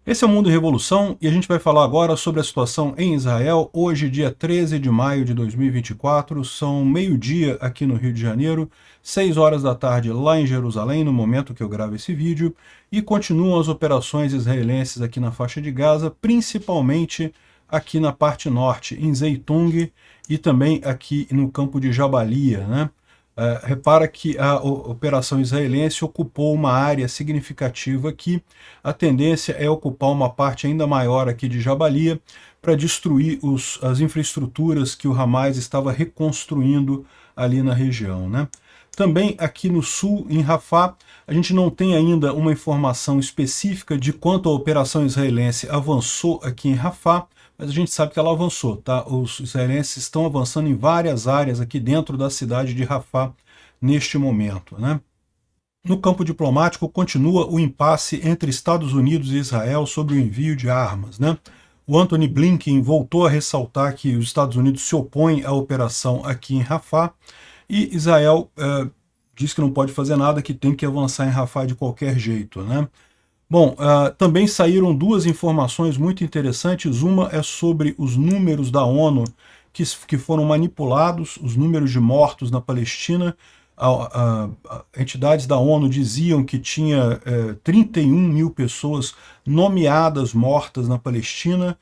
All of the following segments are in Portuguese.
Esse é o Mundo em Revolução e a gente vai falar agora sobre a situação em Israel. Hoje, dia 13 de maio de 2024, são meio-dia aqui no Rio de Janeiro, 6 horas da tarde lá em Jerusalém, no momento que eu gravo esse vídeo, e continuam as operações israelenses aqui na faixa de Gaza, principalmente aqui na parte norte, em Zeitung, e também aqui no campo de Jabalia, né? Repara que a operação israelense ocupou uma área significativa aqui. A tendência é ocupar uma parte ainda maior aqui de Jabalia para destruir as infraestruturas que o Hamas estava reconstruindo ali na região, né? Também aqui no sul, em Rafah, a gente não tem ainda uma informação específica de quanto a operação israelense avançou aqui em Rafah, mas a gente sabe que ela avançou, tá? Os israelenses estão avançando em várias áreas aqui dentro da cidade de Rafah neste momento, né? No campo diplomático, continua o impasse entre Estados Unidos e Israel sobre o envio de armas, né? O Antony Blinken voltou a ressaltar que os Estados Unidos se opõem à operação aqui em Rafah e Israel diz que não pode fazer nada, que tem que avançar em Rafah de qualquer jeito, né? Bom, também saíram duas informações muito interessantes. Uma é sobre os números da ONU que foram manipulados, os números de mortos na Palestina. Entidades da ONU diziam que tinha 31 mil pessoas nomeadas mortas na Palestina.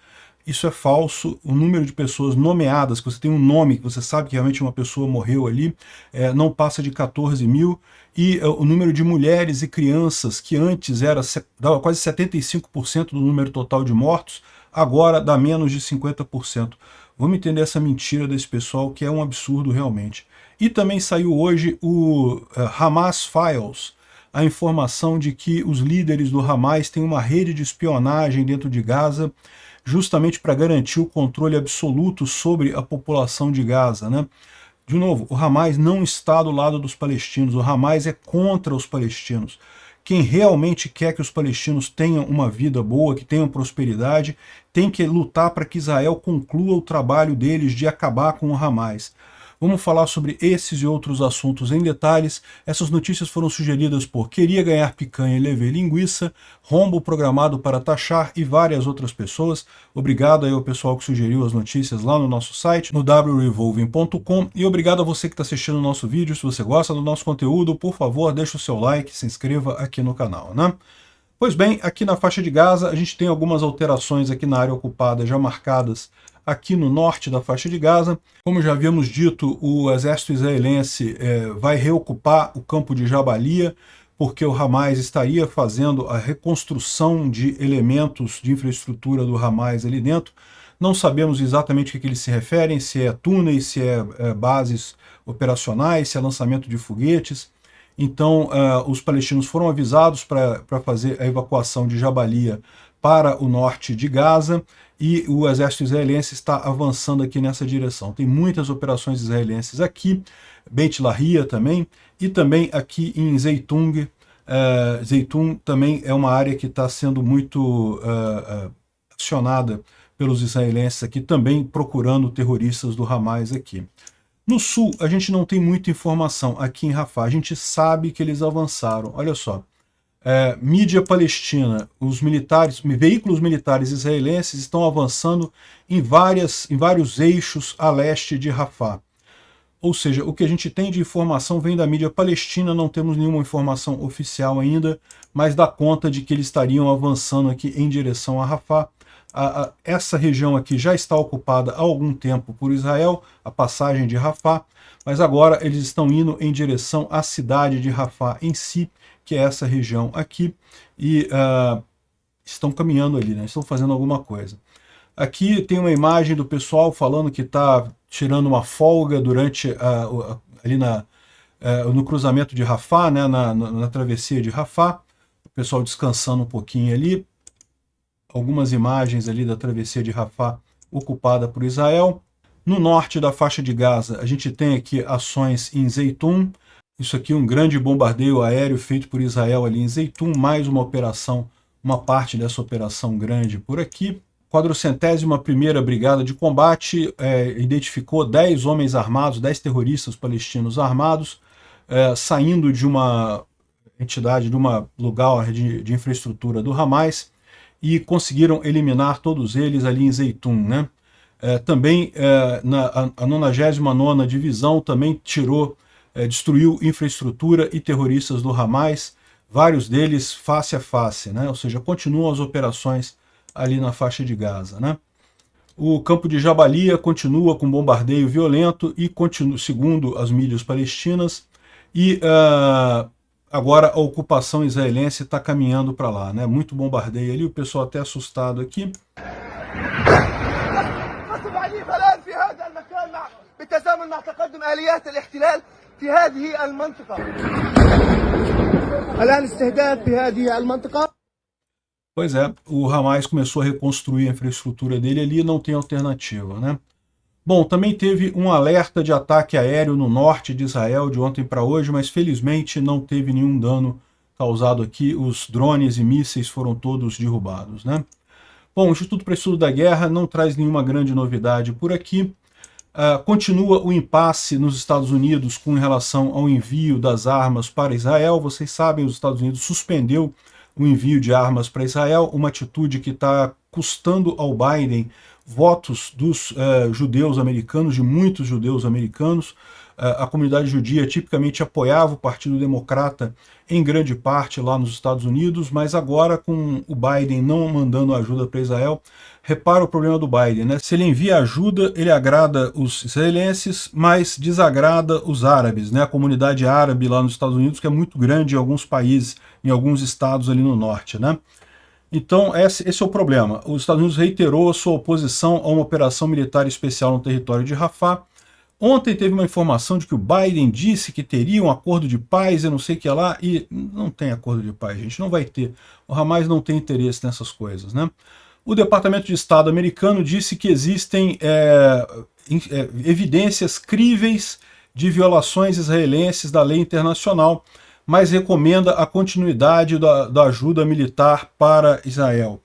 Isso é falso. O número de pessoas nomeadas, que você tem um nome, que você sabe que realmente uma pessoa morreu ali, não passa de 14 mil. E o número de mulheres e crianças, que antes dava quase 75% do número total de mortos, agora dá menos de 50%. Vamos entender essa mentira desse pessoal, que é um absurdo realmente. E também saiu hoje o Hamas Files, a informação de que os líderes do Hamas têm uma rede de espionagem dentro de Gaza, justamente para garantir o controle absoluto sobre a população de Gaza, né? De novo, o Hamas não está do lado dos palestinos, o Hamas é contra os palestinos. Quem realmente quer que os palestinos tenham uma vida boa, que tenham prosperidade, tem que lutar para que Israel conclua o trabalho deles de acabar com o Hamas. Vamos falar sobre esses e outros assuntos em detalhes. Essas notícias foram sugeridas por Queria Ganhar Picanha e Levei Linguiça, Rombo Programado para Taxar e várias outras pessoas. Obrigado aí ao pessoal que sugeriu as notícias lá no nosso site, no wrevolving.com, e obrigado a você que está assistindo o nosso vídeo. Se você gosta do nosso conteúdo, por favor, deixe o seu like, se inscreva aqui no canal, né? Pois bem, aqui na faixa de Gaza, a gente tem algumas alterações aqui na área ocupada já marcadas aqui no norte da faixa de Gaza. Como já havíamos dito, o exército israelense vai reocupar o campo de Jabalia, porque o Hamas estaria fazendo a reconstrução de elementos de infraestrutura do Hamas ali dentro. Não sabemos exatamente o que eles se referem, se é túneis, se é bases operacionais, se é lançamento de foguetes. Então, os palestinos foram avisados para fazer a evacuação de Jabalia para o norte de Gaza, e o exército israelense está avançando aqui nessa direção. Tem muitas operações israelenses aqui, Beit Lahia também, e também aqui em Zeitung. Zeitung também é uma área que está sendo muito acionada pelos israelenses aqui, também procurando terroristas do Hamas aqui. No sul, a gente não tem muita informação aqui em Rafah. A gente sabe que eles avançaram. Olha só. Mídia palestina, os veículos militares israelenses estão avançando em vários eixos a leste de Rafah. Ou seja, o que a gente tem de informação vem da mídia palestina, não temos nenhuma informação oficial ainda, mas dá conta de que eles estariam avançando aqui em direção a Rafah. Essa região aqui já está ocupada há algum tempo por Israel, a passagem de Rafah, mas agora eles estão indo em direção à cidade de Rafah em si, que é essa região aqui, e estão caminhando ali, né? Estão fazendo alguma coisa. Aqui tem uma imagem do pessoal falando que está tirando uma folga durante ali no cruzamento de Rafah, né? na travessia de Rafah, o pessoal descansando um pouquinho ali. Algumas imagens ali da travessia de Rafah ocupada por Israel. No norte da faixa de Gaza, a gente tem aqui ações em Zeitung. Isso aqui é um grande bombardeio aéreo feito por Israel ali em Zeitung, mais uma operação, uma parte dessa operação grande por aqui. 401ª Brigada de Combate identificou 10 homens armados, 10 terroristas palestinos armados, saindo de uma entidade, de um lugar de infraestrutura do Hamas, e conseguiram eliminar todos eles ali em Zeitun, né? Também a 99ª Divisão também destruiu infraestrutura e terroristas do Hamas, vários deles face a face, né? Ou seja, continuam as operações ali na faixa de Gaza, né? O campo de Jabalia continua com bombardeio violento e continua, segundo as mídias palestinas, e agora a ocupação israelense está caminhando para lá, né? Muito bombardeio ali, o pessoal até assustado aqui. Pois é, o Hamas começou a reconstruir a infraestrutura dele ali e não tem alternativa, né? Bom, também teve um alerta de ataque aéreo no norte de Israel de ontem para hoje, mas felizmente não teve nenhum dano causado aqui. Os drones e mísseis foram todos derrubados, né? Bom, o Instituto para Estudo da Guerra não traz nenhuma grande novidade por aqui. Continua o impasse nos Estados Unidos com relação ao envio das armas para Israel. Vocês sabem, os Estados Unidos suspendeu o envio de armas para Israel, uma atitude que está custando ao Biden votos dos judeus americanos, de muitos judeus americanos. A comunidade judia tipicamente apoiava o Partido Democrata em grande parte lá nos Estados Unidos, mas agora com o Biden não mandando ajuda para Israel, repara o problema do Biden, né? Se ele envia ajuda, ele agrada os israelenses, mas desagrada os árabes, né? A comunidade árabe lá nos Estados Unidos, que é muito grande em alguns países, em alguns estados ali no norte, né? Então, esse é o problema. Os Estados Unidos reiterou a sua oposição a uma operação militar especial no território de Rafah. Ontem teve uma informação de que o Biden disse que teria um acordo de paz e não sei o que lá, e não tem acordo de paz, gente, não vai ter. O Hamas não tem interesse nessas coisas, né? O Departamento de Estado americano disse que existem evidências críveis de violações israelenses da lei internacional, mas recomenda a continuidade da ajuda militar para Israel.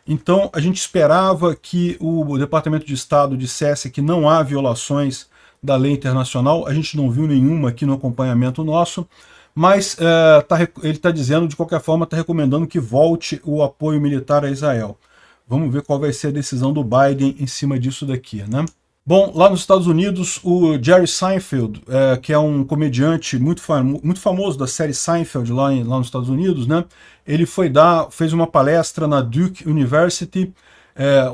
Então, a gente esperava que o Departamento de Estado dissesse que não há violações da lei internacional, a gente não viu nenhuma aqui no acompanhamento nosso, mas ele está dizendo, de qualquer forma, está recomendando que volte o apoio militar a Israel. Vamos ver qual vai ser a decisão do Biden em cima disso daqui, né? Bom, lá nos Estados Unidos, o Jerry Seinfeld, que é um comediante muito famoso da série Seinfeld lá nos Estados Unidos, né? Ele fez uma palestra na Duke University,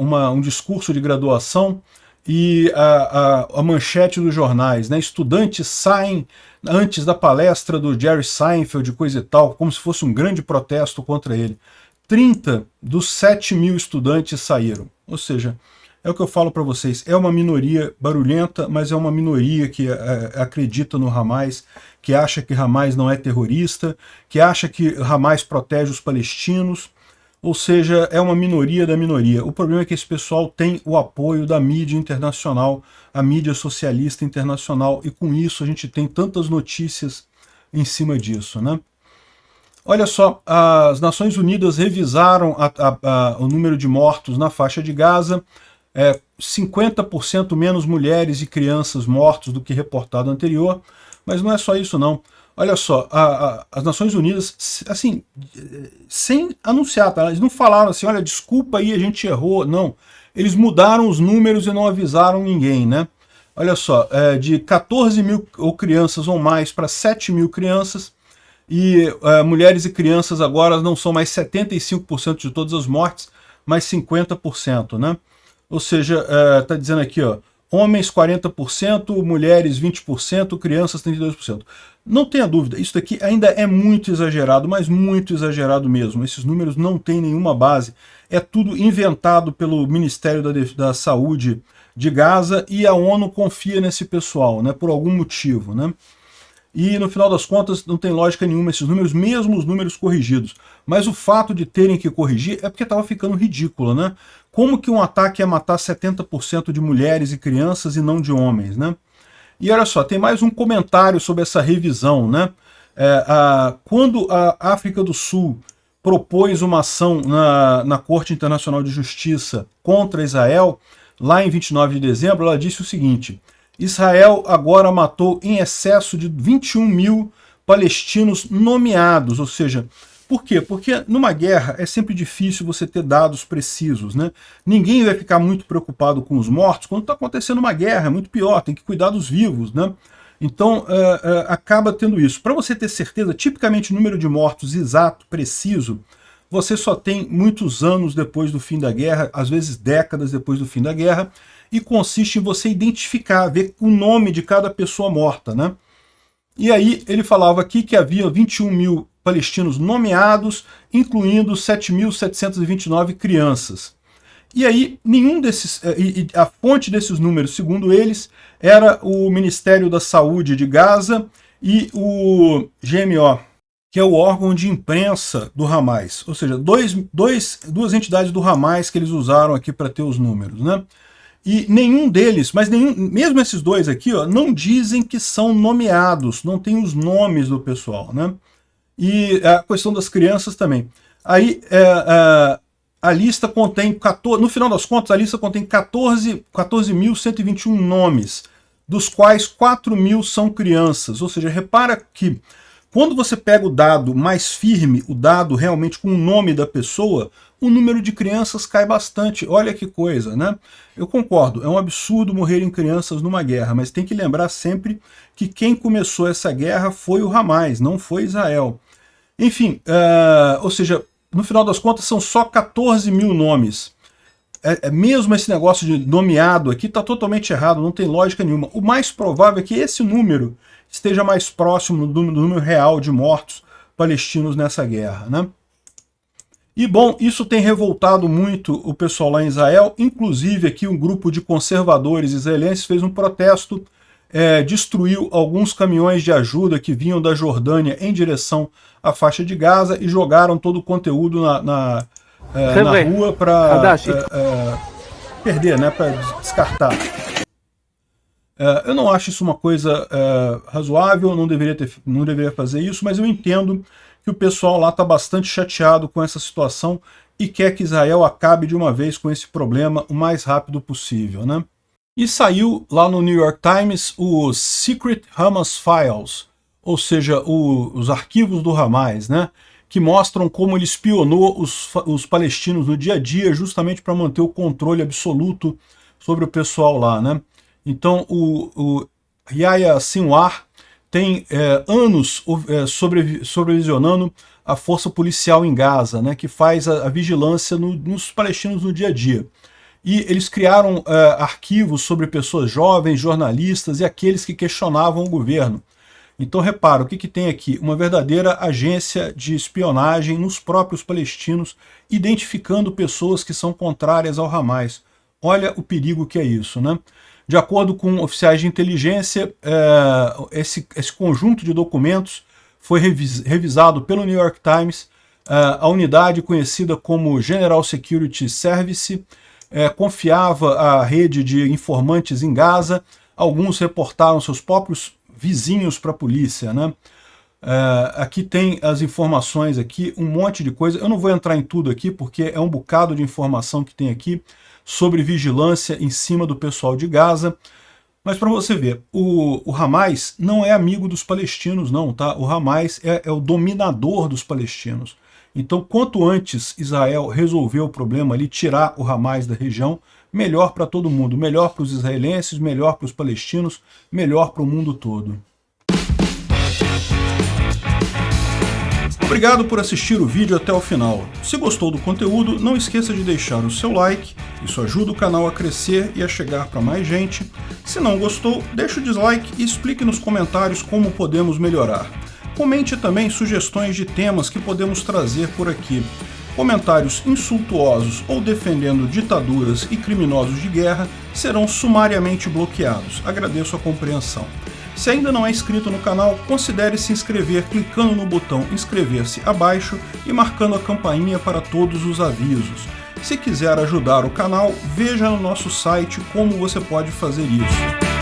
um discurso de graduação, e a manchete dos jornais, né? Estudantes saem antes da palestra do Jerry Seinfeld, coisa e tal, como se fosse um grande protesto contra ele. 30 dos 7.000 estudantes saíram, ou seja, é o que eu falo para vocês, é uma minoria barulhenta, mas é uma minoria que acredita no Hamas, que acha que Hamas não é terrorista, que acha que Hamas protege os palestinos, ou seja, é uma minoria da minoria. O problema é que esse pessoal tem o apoio da mídia internacional, a mídia socialista internacional, e com isso a gente tem tantas notícias em cima disso, né? Olha só, as Nações Unidas revisaram o número de mortos na faixa de Gaza, 50% menos mulheres e crianças mortos do que reportado anterior, mas não é só isso não. Olha só, as Nações Unidas, assim, sem anunciar, tá? Eles não falaram assim, olha, desculpa aí, a gente errou, não. Eles mudaram os números e não avisaram ninguém, né? Olha só, de 14.000 crianças ou mais para 7.000 crianças, e mulheres e crianças agora não são mais 75% de todas as mortes, mas 50%, né? Ou seja, está dizendo aqui, ó, homens 40%, mulheres 20%, crianças 32%. Não tenha dúvida, isso daqui ainda é muito exagerado, mas muito exagerado mesmo. Esses números não têm nenhuma base. É tudo inventado pelo Ministério da Saúde de Gaza e a ONU confia nesse pessoal, né, por algum motivo, né? E no final das contas não tem lógica nenhuma esses números, mesmo os números corrigidos. Mas o fato de terem que corrigir é porque estava ficando ridículo, né? Como que um ataque ia matar 70% de mulheres e crianças e não de homens, né? E olha só, tem mais um comentário sobre essa revisão, né? Quando a África do Sul propôs uma ação na Corte Internacional de Justiça contra Israel, lá em 29 de dezembro, ela disse o seguinte: Israel agora matou em excesso de 21.000 palestinos nomeados, ou seja, Por quê? Porque numa guerra é sempre difícil você ter dados precisos, né? Ninguém vai ficar muito preocupado com os mortos quando está acontecendo uma guerra, é muito pior, tem que cuidar dos vivos, né? Então, acaba tendo isso. Para você ter certeza, tipicamente o número de mortos exato, preciso, você só tem muitos anos depois do fim da guerra, às vezes décadas depois do fim da guerra, e consiste em você identificar, ver o nome de cada pessoa morta, né? E aí ele falava aqui que havia 21 mil palestinos nomeados, incluindo 7.729 crianças. E aí, nenhum desses, a fonte desses números, segundo eles, era o Ministério da Saúde de Gaza e o GMO, que é o órgão de imprensa do Hamas. Ou seja, duas entidades do Hamas que eles usaram aqui para ter os números, né? E nenhum deles, mesmo esses dois aqui, ó, não dizem que são nomeados, não tem os nomes do pessoal, né? E a questão das crianças também. Aí a lista contém 14, no final das contas, a lista contém 14.121 nomes, dos quais 4.000 são crianças. Ou seja, repara que quando você pega o dado mais firme, o dado realmente com o nome da pessoa, o número de crianças cai bastante. Olha que coisa, né? Eu concordo, é um absurdo morrerem crianças numa guerra, mas tem que lembrar sempre que quem começou essa guerra foi o Hamas, não foi Israel. Enfim, ou seja, no final das contas são só 14 mil nomes. Mesmo esse negócio de nomeado aqui está totalmente errado, não tem lógica nenhuma. O mais provável é que esse número esteja mais próximo do número real de mortos palestinos nessa guerra, né? E bom, isso tem revoltado muito o pessoal lá em Israel, inclusive aqui um grupo de conservadores israelenses fez um protesto, destruiu alguns caminhões de ajuda que vinham da Jordânia em direção à faixa de Gaza e jogaram todo o conteúdo na rua para perder, né, para descartar. Eu não acho isso uma coisa razoável, não deveria fazer isso, mas eu entendo que o pessoal lá está bastante chateado com essa situação e quer que Israel acabe de uma vez com esse problema o mais rápido possível, né? E saiu lá no New York Times o Secret Hamas Files, ou seja, os arquivos do Hamas, né? Que mostram como ele espionou os palestinos no dia a dia justamente para manter o controle absoluto sobre o pessoal lá, né? Então o Yahya Sinwar tem anos sobrevisionando a força policial em Gaza, né, que faz a vigilância nos palestinos no dia a dia. E eles criaram arquivos sobre pessoas jovens, jornalistas e aqueles que questionavam o governo. Então repara, o que tem aqui? Uma verdadeira agência de espionagem nos próprios palestinos, identificando pessoas que são contrárias ao Hamas. Olha o perigo que é isso, né? De acordo com oficiais de inteligência, esse conjunto de documentos foi revisado pelo New York Times. A unidade conhecida como General Security Service confiava a rede de informantes em Gaza. Alguns reportaram seus próprios vizinhos para a polícia, né? Aqui tem as informações, aqui, um monte de coisa. Eu não vou entrar em tudo aqui, porque é um bocado de informação que tem aqui sobre vigilância em cima do pessoal de Gaza. Mas para você ver, o Hamas não é amigo dos palestinos, não, tá? O Hamas é o dominador dos palestinos. Então, quanto antes Israel resolver o problema ali, tirar o Hamas da região, melhor para todo mundo, melhor para os israelenses, melhor para os palestinos, melhor para o mundo todo. Obrigado por assistir o vídeo até o final. Se gostou do conteúdo, não esqueça de deixar o seu like, isso ajuda o canal a crescer e a chegar para mais gente. Se não gostou, deixe o dislike e explique nos comentários como podemos melhorar. Comente também sugestões de temas que podemos trazer por aqui. Comentários insultuosos ou defendendo ditaduras e criminosos de guerra serão sumariamente bloqueados. Agradeço a compreensão. Se ainda não é inscrito no canal, considere se inscrever clicando no botão inscrever-se abaixo e marcando a campainha para todos os avisos. Se quiser ajudar o canal, veja no nosso site como você pode fazer isso.